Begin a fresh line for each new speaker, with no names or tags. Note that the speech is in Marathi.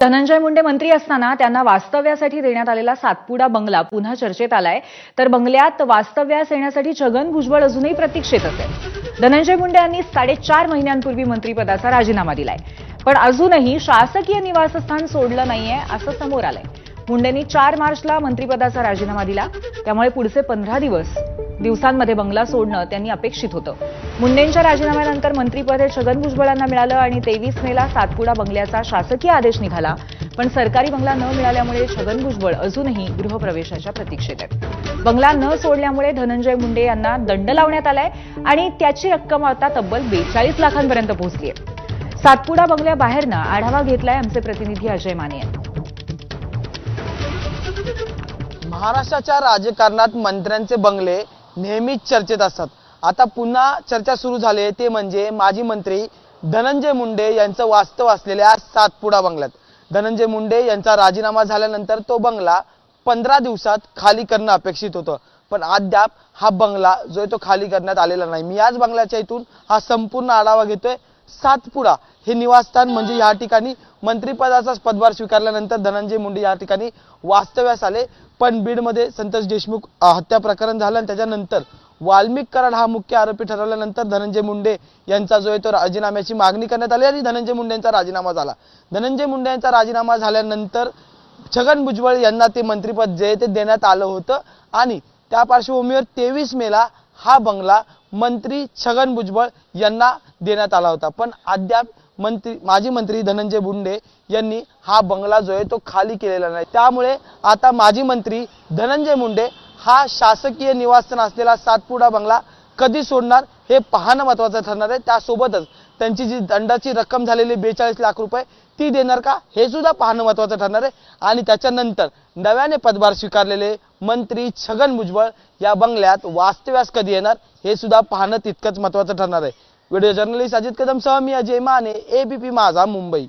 धनंजय मुंडे मंत्री असताना त्यांना वास्तव्यासाठी देण्यात आलेला सातपुडा बंगला पुन्हा चर्चेत आलाय। तर बंगल्यात वास्तव्यास येण्यासाठी छगन भुजबळ अजूनही प्रतीक्षेत असेल। धनंजय मुंडे यांनी 4.5 महिन्यांपूर्वी मंत्रिपदाचा राजीनामा दिलाय, पण अजूनही शासकीय निवासस्थान सोडलं नाहीये असं समोर आलंय। मुंडेंनी 4 मार्चला मंत्रिपदाचा राजीनामा दिला, त्यामुळे पुढचे 15 दिवसांमध्ये बंगला सोडणं त्यांनी अपेक्षित होतं। मुंडेंच्या राजीनाम्यानंतर मंत्रिपद हे छगन भुजबळांना मिळालं आणि 23 मेला सातपुडा बंगल्याचा शासकीय आदेश निघाला, पण सरकारी बंगला न मिळाल्यामुळे छगन भुजबळ अजूनही गृहप्रवेशाच्या प्रतीक्षेत आहेत। बंगला न सोडल्यामुळे धनंजय मुंडे यांना दंड लावण्यात आलाय आणि त्याची रक्कम आता तब्बल 42 लाखांपर्यंत पोहोचली आहे। सातपुडा बंगल्याबाहेरनं आढावा घेतलाय आमचे प्रतिनिधी अजय माने यांनी।
महाराष्ट्राच्या राजकारणात मंत्र्यांचे बंगले नेहमीच चर्चेत असतात। आता पुन्हा चर्चा सुरू झाली ते म्हणजे माजी मंत्री धनंजय मुंडे यांचं वास्तव असलेल्या सातपुडा बंगल्यात। धनंजय मुंडे यांचा राजीनामा झाल्यानंतर तो बंगला 15 दिवसात खाली करणं अपेक्षित होतं, पण अद्याप हा बंगला जो आहे तो खाली करण्यात आलेला नाही। मी याच बंगल्याच्या इथून हा संपूर्ण आढावा घेतोय। सातपुडा हे निवासस्थान म्हणजे या ठिकाणी मंत्रिपदाचा पदभार स्वीकारल्यानंतर धनंजय मुंडे या ठिकाणी वास्तव्यास आले, पण बीडमध्ये संतोष देशमुख हत्या प्रकरण झालं आणि त्याच्यानंतर वाल्मिक कराड हा मुख्य आरोपी ठरवल्यानंतर धनंजय मुंडे यांचा जो आहे तो राजीनाम्याची मागणी करण्यात आली आणि धनंजय मुंडे यांचा राजीनामा झाला। धनंजय मुंडे यांचा राजीनामा झाल्यानंतर छगन भुजबळ यांना ते मंत्रिपद जे ते देण्यात आलं होतं आणि त्या पार्श्वभूमीवर 23 मेला हा बंगला मंत्री छगन भुजबळ यांना देण्यात आला होता, पण अद्याप माजी मंत्री धनंजय मुंडे यांनी हा बंगला जो आहे तो खाली केलेला नाही। त्यामुळे आता माजी मंत्री धनंजय मुंडे हा शासकीय निवासस्थान असलेला सातपुडा बंगला कधी सोडणार हे पाहणं महत्त्वाचं ठरणार आहे। त्यासोबतच त्यांची जी दंडाची रक्कम झालेली 42 लाख रुपये ती देणार का हे सुद्धा पाहणं महत्त्वाचं ठरणार आहे। आणि त्याच्यानंतर नव्याने पदभार स्वीकारलेले मंत्री छगन भुजबळ या बंगल्यात वास्तव्यास कधी येणार हे सुद्धा पाहणं तितकंच महत्त्वाचं ठरणार आहे। व्हिडिओ जर्नलिस्ट अजित कदम सह मी अजय माने, एबीपी माझा, मुंबई।